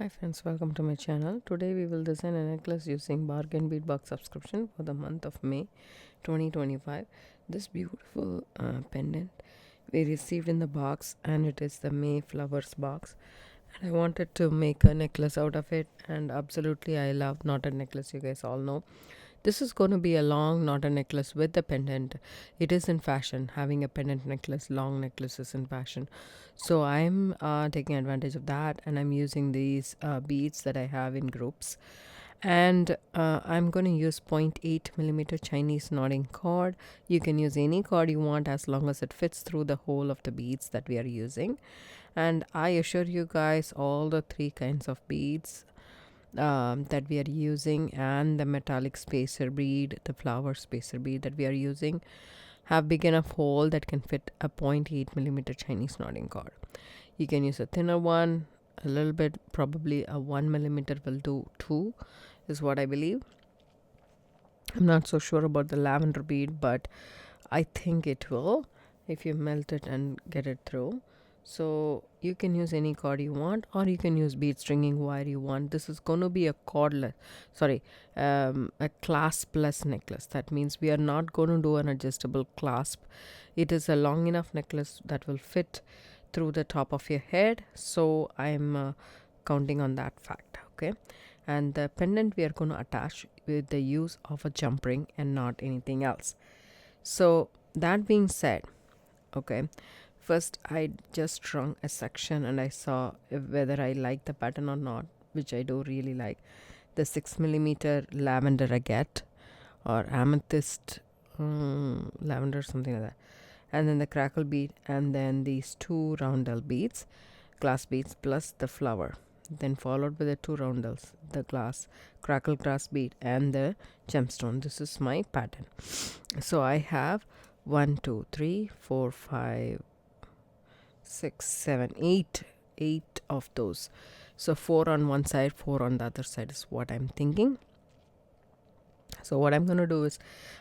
Hi friends, welcome to my channel. Today we will design a necklace using bargain bead box subscription for the month of May 2025. This beautiful pendant we received in the box, and it is the May flowers box, and I wanted to make a necklace out of it, and absolutely I love knotted necklace, you guys all know. This is going to be a long knotted necklace with the pendant. It is in fashion. Having a pendant necklace, long necklaces in fashion. So I'm taking advantage of that, and I'm using these beads that I have in groups. And I'm going to use 0.8 millimeter Chinese knotting cord. You can use any cord you want as long as it fits through the hole of the beads that we are using. And I assure you guys, all the three kinds of beads that we are using, and the metallic spacer bead, the flower spacer bead that we are using, have big enough hole that can fit a 0.8 millimeter Chinese knotting cord. You can use a thinner one, a little bit, probably a 1 millimeter will do too, is what I believe. I'm not so sure about the lavender bead, but I think it will if you melt it and get it through. So you can use any cord you want, or you can use bead stringing wire you want. This is going to be a cordless, a claspless necklace. That means we are not going to do an adjustable clasp. It is a long enough necklace that will fit through the top of your head. So I'm counting on that fact. Okay. And the pendant we are going to attach with the use of a jump ring and not anything else. So that being said, okay, first I just strung a section and I saw whether I like the pattern or not, which I do really like. The 6 millimeter lavender agate or amethyst, lavender, something like that, and then the crackle bead, and then these two roundel beads, glass beads, plus the flower, then followed by the two roundels, the glass crackle glass bead, and the gemstone. This is my pattern. So I have 1 2 3 4 5 6 7 8 of those. So 4 on one side, 4 on the other side is what I'm thinking. So what I'm going to do is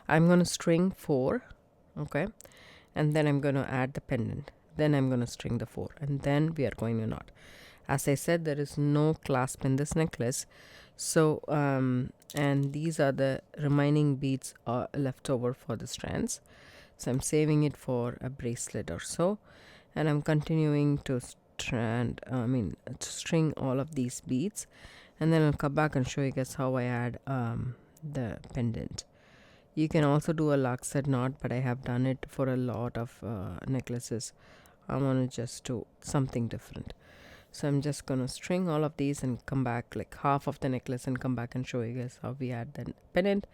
I'm going to string 4, okay, and then I'm going to add the pendant, then I'm going to string the 4, and then we are going to knot. As I said, there is no clasp in this necklace. So and these are the remaining beads left over for the strands. So I'm saving it for a bracelet or so, and I'm continuing to string all of these beads, and then I'll come back and show you guys how I add the pendant. You can also do a lockset knot, but I have done it for a lot of necklaces. I want to just do something different. So I'm just gonna string all of these and come back, like half of the necklace, and come back and show you guys how we add the pendant,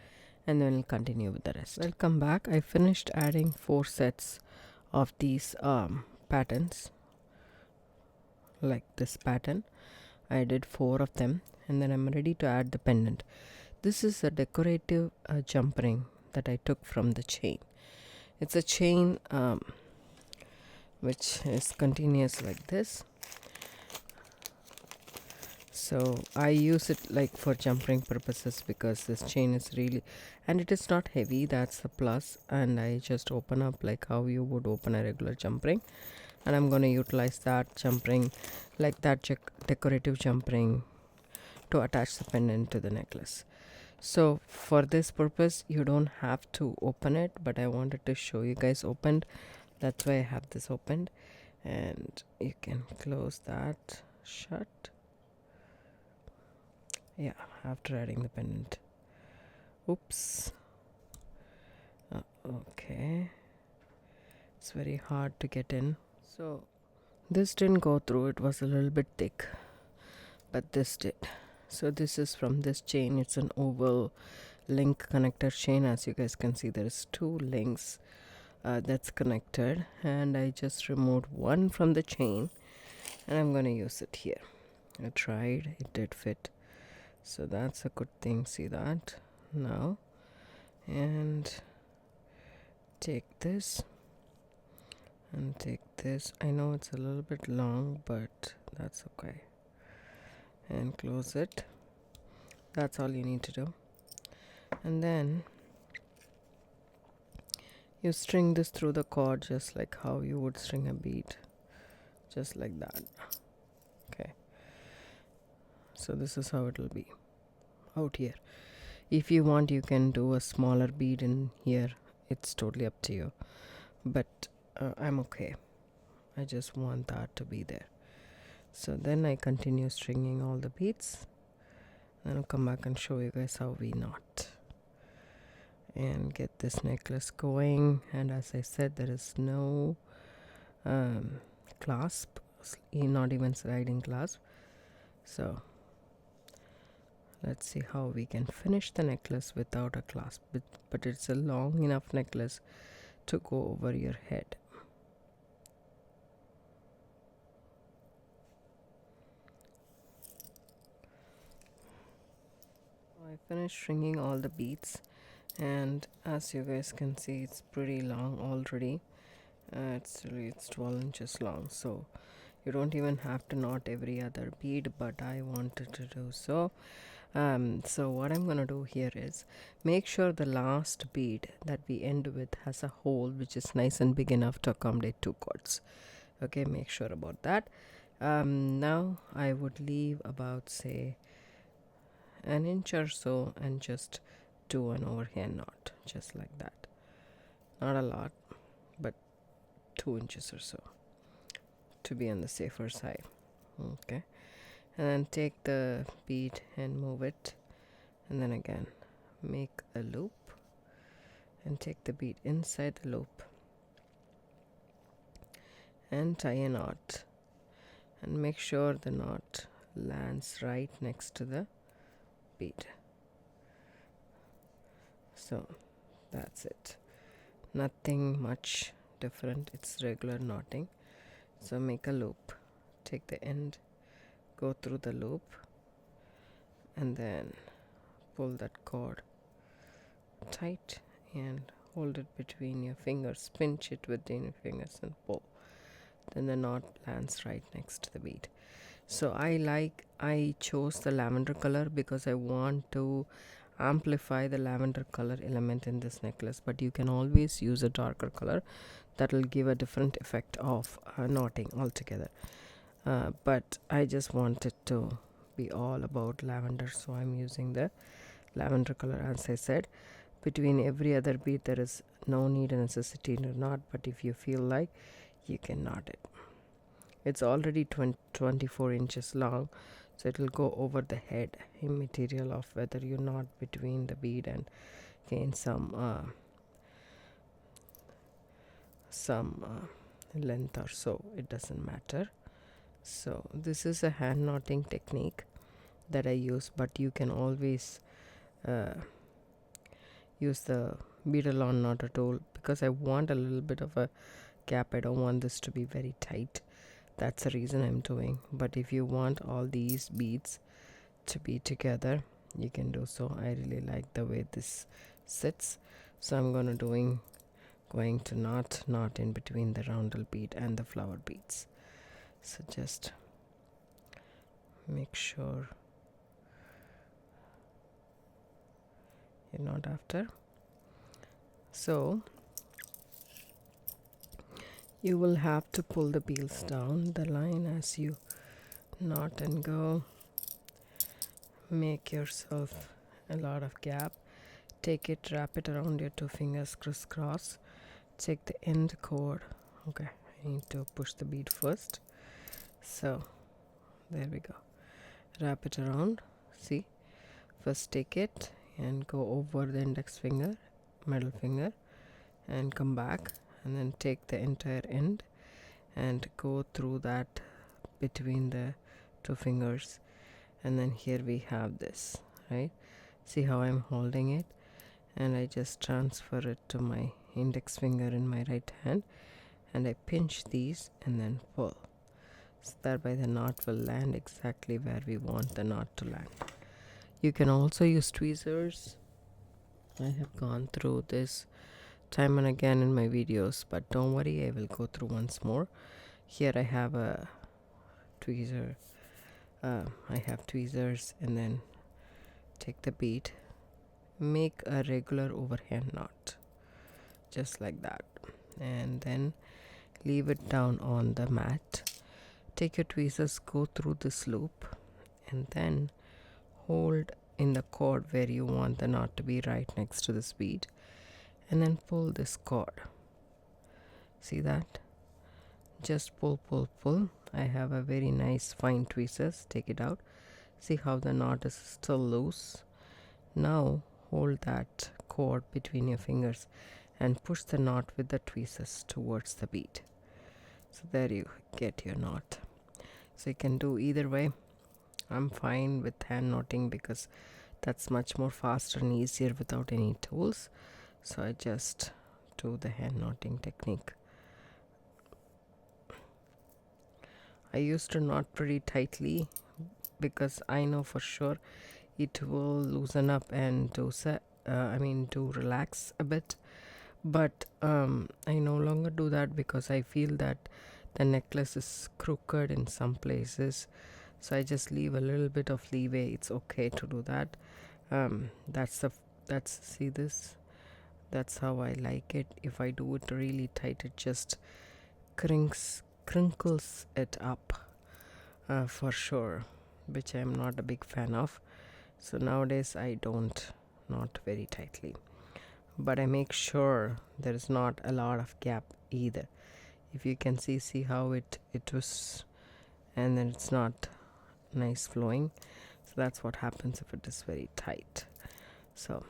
and then we'll continue with the rest. Welcome back. I finished adding 4 sets of these patterns, like this pattern. I did 4 of them, and then I'm ready to add the pendant. This is a decorative jump ring that I took from the chain. It's a chain which is continuous like this. So I use it like for jump ring purposes because this chain is really, and it is not heavy, that's the plus. And I just open up like how you would open a regular jump ring, and I'm going to utilize that jump ring, like that decorative jump ring, to attach the pendant to the necklace. So for this purpose you don't have to open it, but I wanted to show you guys opened. That's why I have this opened, and you can close that shut. Yeah, after adding the pendant. Oops. Okay, it's very hard to get in. So this didn't go through, it was a little bit thick, but this did. So this is from this chain. It's an oval link connector chain. As you guys can see, there is 2 links that's connected, and I just removed one from the chain, and I'm going to use it here. I tried, it did fit, so that's a good thing. See that now, and take this and take this. I know it's a little bit long, but that's okay, and close it. That's all you need to do. And then you string this through the cord just like how you would string a bead, just like that. Okay, So this is how it will be out here. If you want, you can do a smaller bead in here. It's totally up to you, but I'm okay. I just want that to be there. So then I continue stringing all the beads. Then I'll come back and show you guys how we knot and get this necklace going. And as I said, there is no clasp, not even sliding clasp. So let's see how we can finish the necklace without a clasp, but it's a long enough necklace to go over your head. I finished stringing all the beads, and as you guys can see, it's pretty long already. It's 12 inches long, so you don't even have to knot every other bead, but I wanted to do so. So what I'm gonna do here is make sure the last bead that we end with has a hole which is nice and big enough to accommodate 2 cords. Okay, make sure about that. Now I would leave about, say, an inch or so and just do an overhand knot, just like that. Not a lot, but 2 inches or so to be on the safer side. Okay, and then take the bead and move it, and then again make a loop and take the bead inside the loop and tie a knot, and make sure the knot lands right next to the bead. So that's it, nothing much different, it's regular knotting. So make a loop, take the end, go through the loop, and then pull that cord tight and hold it between your fingers, pinch it within your fingers and pull. Then the knot lands right next to the bead. So I chose the lavender color because I want to amplify the lavender color element in this necklace, but you can always use a darker color that will give a different effect of knotting altogether. But I just want it to be all about lavender, so I'm using the lavender color. As I said, between every other bead there is no need and necessity to knot, but if you feel like, you can knot it. It's already 24 inches long, so it will go over the head immaterial of whether you knot between the bead and gain some length or so. It doesn't matter. So this is a hand knotting technique that I use, but you can always use the beadle on knotter tool because I want a little bit of a gap. I don't want this to be very tight. That's the reason I'm doing. But if you want all these beads to be together, you can do so. I really like the way this sits, so I'm going to knot in between the roundel bead and the flower beads. So just make sure you knot after. So you will have to pull the beads down the line as you knot and go. Make yourself a lot of gap. Take it, wrap it around your 2 fingers crisscross. Take the end cord. Okay, I need to push the bead first. So there we go. Wrap it around. See, first take it and go over the index finger, middle finger, and come back, and then take the entire end and go through that between the 2 fingers, and then here we have this, right? See how I'm holding it, and I just transfer it to my index finger in my right hand, and I pinch these and then pull, so thereby the knot will land exactly where we want the knot to land. You can also use tweezers. I have gone through this time and again in my videos, but don't worry, I will go through once more. Here I have a tweezer. I have tweezers, and then take the bead, make a regular overhand knot just like that, and then leave it down on the mat. Take your tweezers, go through this loop and then hold in the cord where you want the knot to be, right next to this bead, and then pull this cord. See that? Just pull, pull, pull. I have a very nice fine tweezers. Take it out. See how the knot is still loose. Now hold that cord between your fingers and push the knot with the tweezers towards the bead. So there you get your knot. So you can do either way. I'm fine with hand knotting because that's much more faster and easier without any tools. So I just do the hand knotting technique. I used to knot pretty tightly because I know for sure it will loosen up and to relax a bit. But I no longer do that because I feel that the necklace is crooked in some places. So I just leave a little bit of leeway. It's okay to do that. See this? That's how I like it. If I do it really tight, it just crinkles it up for sure, which I'm not a big fan of. So nowadays I don't knot very tightly, but I make sure there is not a lot of gap either. If you can see how it twists, and then it's not nice flowing. So that's what happens if it is very tight. So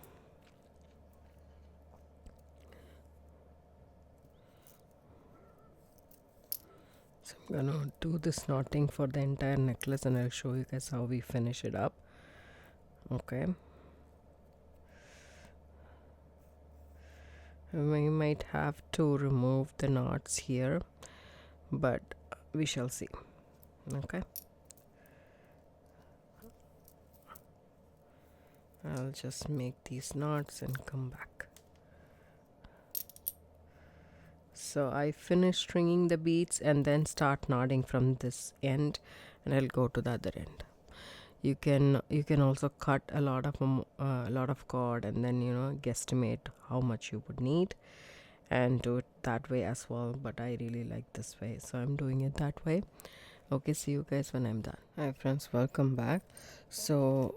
I'm gonna do this knotting for the entire necklace, and I'll show you guys how we finish it up. Okay, we might have to remove the knots here, but we shall see. Okay, I'll just make these knots and come back. So I finish stringing the beads and then start knotting from this end, and I'll go to the other end. You can also cut a lot of cord and then guesstimate how much you would need and do it that way as well, but I really like this way, so I'm doing it that way. Okay, see you guys when I'm done. Hi friends, welcome back. So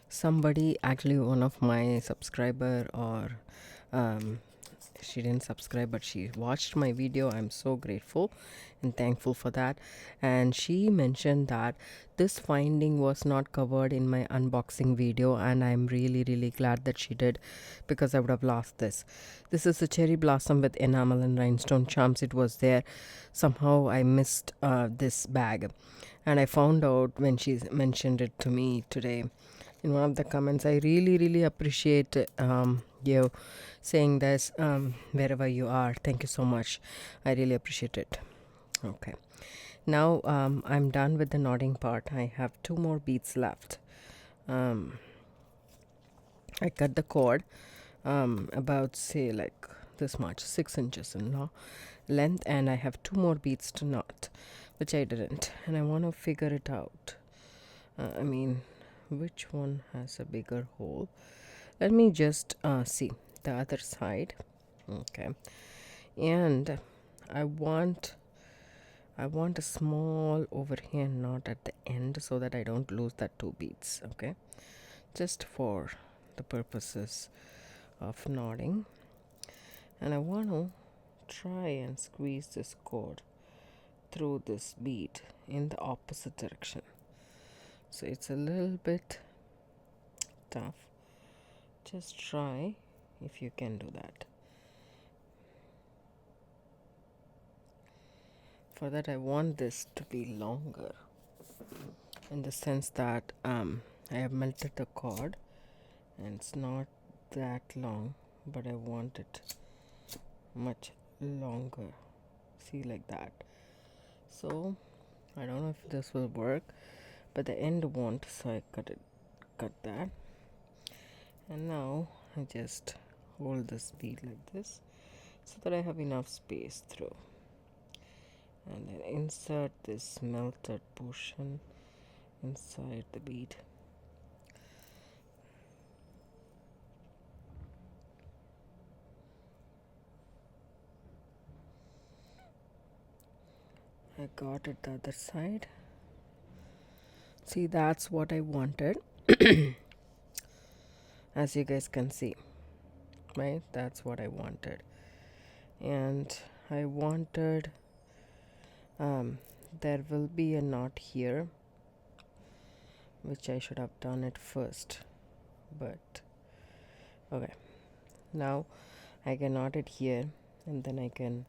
somebody, actually one of my subscriber, or she didn't subscribe but she watched my video. I'm so grateful and thankful for that, and she mentioned that this finding was not covered in my unboxing video, and I'm really glad that she did, because I would have lost this. This is a cherry blossom with enamel and rhinestone charms. It was there. Somehow I missed this bag, and I found out when she mentioned it to me today in one of the comments. I really appreciate you saying this wherever you are. Thank you so much. I really appreciate it. Okay, now I'm done with the knotting part. I have 2 more beads left. I cut the cord about, say, like this much, 6 inches in length, and I have 2 more beads to knot, which I didn't, and I want to figure it out. Which one has a bigger hole? Let me just see the other side. Okay, and I want a small overhand knot at the end so that I don't lose that 2 beads. Okay, just for the purposes of knotting, and I want to try and squeeze this cord through this bead in the opposite direction. So it's a little bit tough. Just try if you can do that. For that, I want this to be longer, in the sense that I have melted the cord and it's not that long, but I want it much longer. See, like that. So I don't know if this will work, but the end won't, so I cut that, and now I just hold this bead like this so that I have enough space through, and then insert this melted portion inside the bead. I got it the other side. See, that's what I wanted. As you guys can see, right? That's what I wanted. And I wanted there will be a knot here, which I should have done it first, but okay. Now I can knot it here, and then I can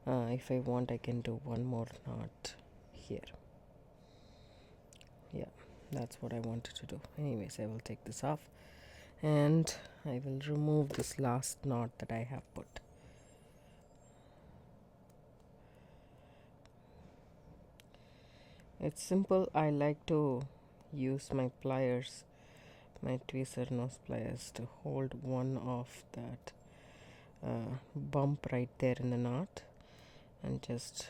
if I want, I can do one more knot here. Yeah, that's what I wanted to do. Anyways, I will take this off and I will remove this last knot that I have put. It's simple. I like to use my pliers, my tweezer nose pliers, to hold one of that bump right there in the knot and just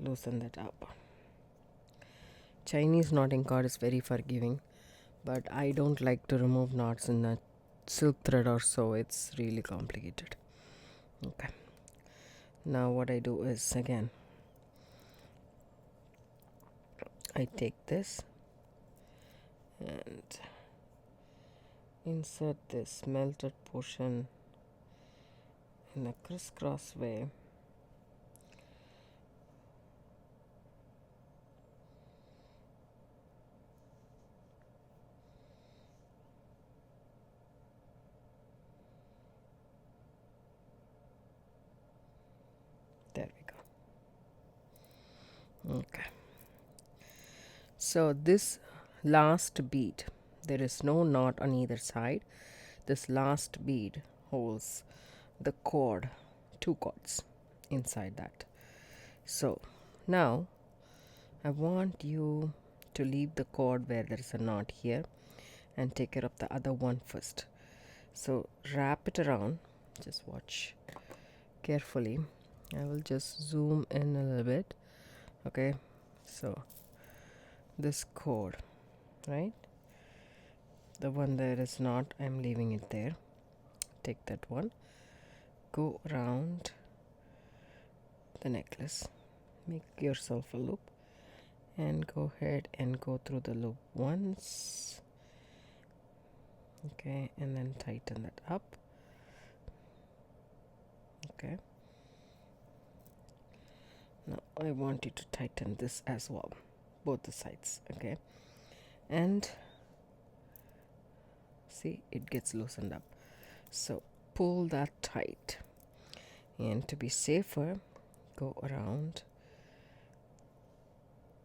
loosen that up. Chinese knotting cord is very forgiving, but I don't like to remove knots in a silk thread or so. It's really complicated. Okay, now what I do is, again, I take this and insert this melted portion in a crisscross way. There we go. Okay. So this last bead, there is no knot on either side. This last bead holds the cord, 2 cords inside that. So now I want you to leave the cord where there is a knot here and take care of the other one first. So wrap it around. Just watch carefully. I will just zoom in a little bit. Okay, so this cord, right, the one there is not, I'm leaving it there. Take that one, go around the necklace, make yourself a loop, and go ahead and go through the loop once. Okay, and then tighten that up. Okay, now I want you to tighten this as well, both the sides. Okay, and see, it gets loosened up. So pull that tight, and to be safer, go around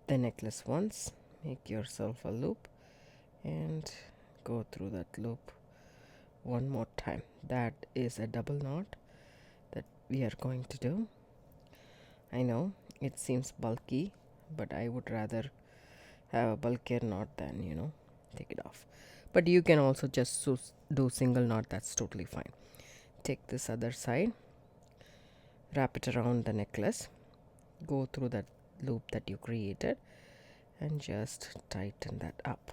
the necklace once, make yourself a loop, and go through that loop one more time. That is a double knot that we are going to do. I know it seems bulky, but I would rather have a bulkier knot than take it off. But you can also just do single knot. That's totally fine. Take this other side, wrap it around the necklace, go through that loop that you created, and just tighten that up.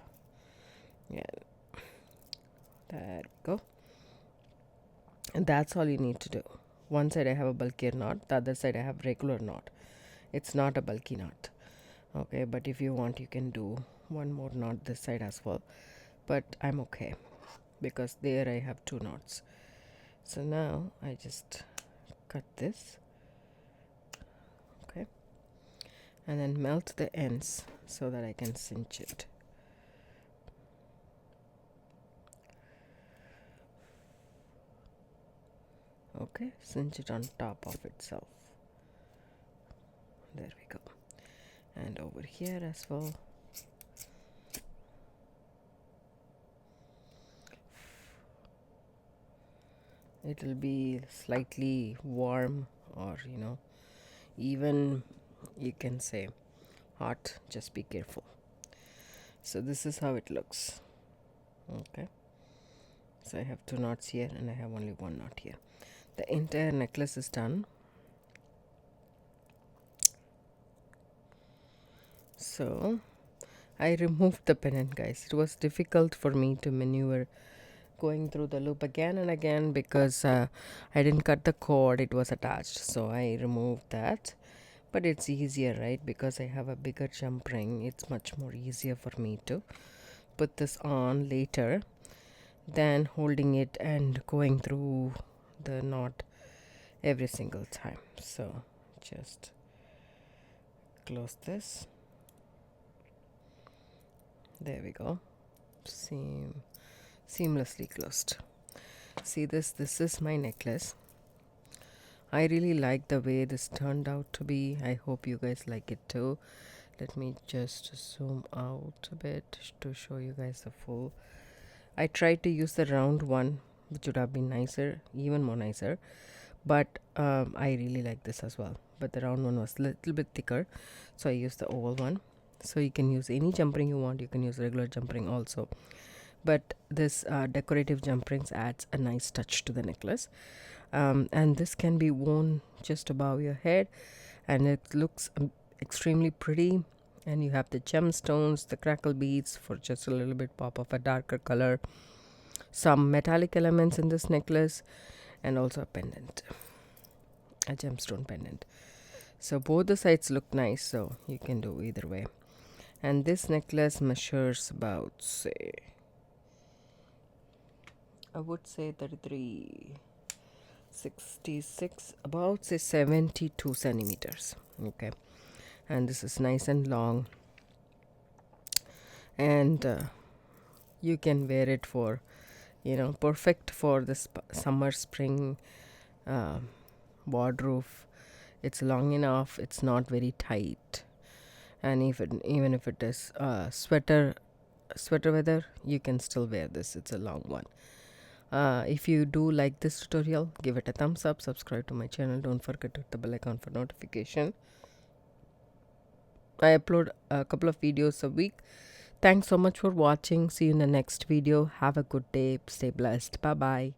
Yeah, there we go. And that's all you need to do. One side I have a bulkier knot, the other side I have regular knot. It's not a bulky knot. Okay, but if you want, you can do one more knot this side as well, but I'm okay because there I have 2 knots. So now I just cut this, okay, and then melt the ends so that I can cinch it. Okay, cinch it on top of itself. There we go. And over here as well. It will be slightly warm, or even you can say hot. Just be careful. So this is how it looks. Okay, so I have 2 knots here and I have only 1 knot here. The entire necklace is done. So I removed the pendant, guys. It was difficult for me to maneuver going through the loop again and again because I didn't cut the cord, it was attached, so I removed that. but it's easier, right? Because I have a bigger jump ring, it's much more easier for me to put this on later than holding it and going through the knot every single time. So just close this. There we go. Seamlessly closed. See this is my necklace. I really like the way this turned out to be. I hope you guys like it too. Let me just zoom out a bit to show you guys the full. I tried to use the round one, which would have been nicer, even more nicer, but I really like this as well. But the round one was a little bit thicker, so I used the oval one. So you can use any jump ring you want. You can use regular jump ring also, but this decorative jump rings adds a nice touch to the necklace. And this can be worn just above your head, and it looks extremely pretty. And you have the gemstones, the crackle beads for just a little bit pop of a darker color, some metallic elements in this necklace, and also a pendant, a gemstone pendant. So both the sides look nice, so you can do either way. And this necklace measures about, say, I would say 33, 66, about say 72 centimeters. Okay, and this is nice and long, and you can wear it for, perfect for this summer spring wardrobe. It's long enough, it's not very tight, and even if it is sweater weather, you can still wear this. It's a long one. If you do like this tutorial, give it a thumbs up, subscribe to my channel, don't forget to hit the bell icon for notification. I upload a couple of videos a week. Thanks so much for watching. See you in the next video. Have a good day. Stay blessed. Bye bye.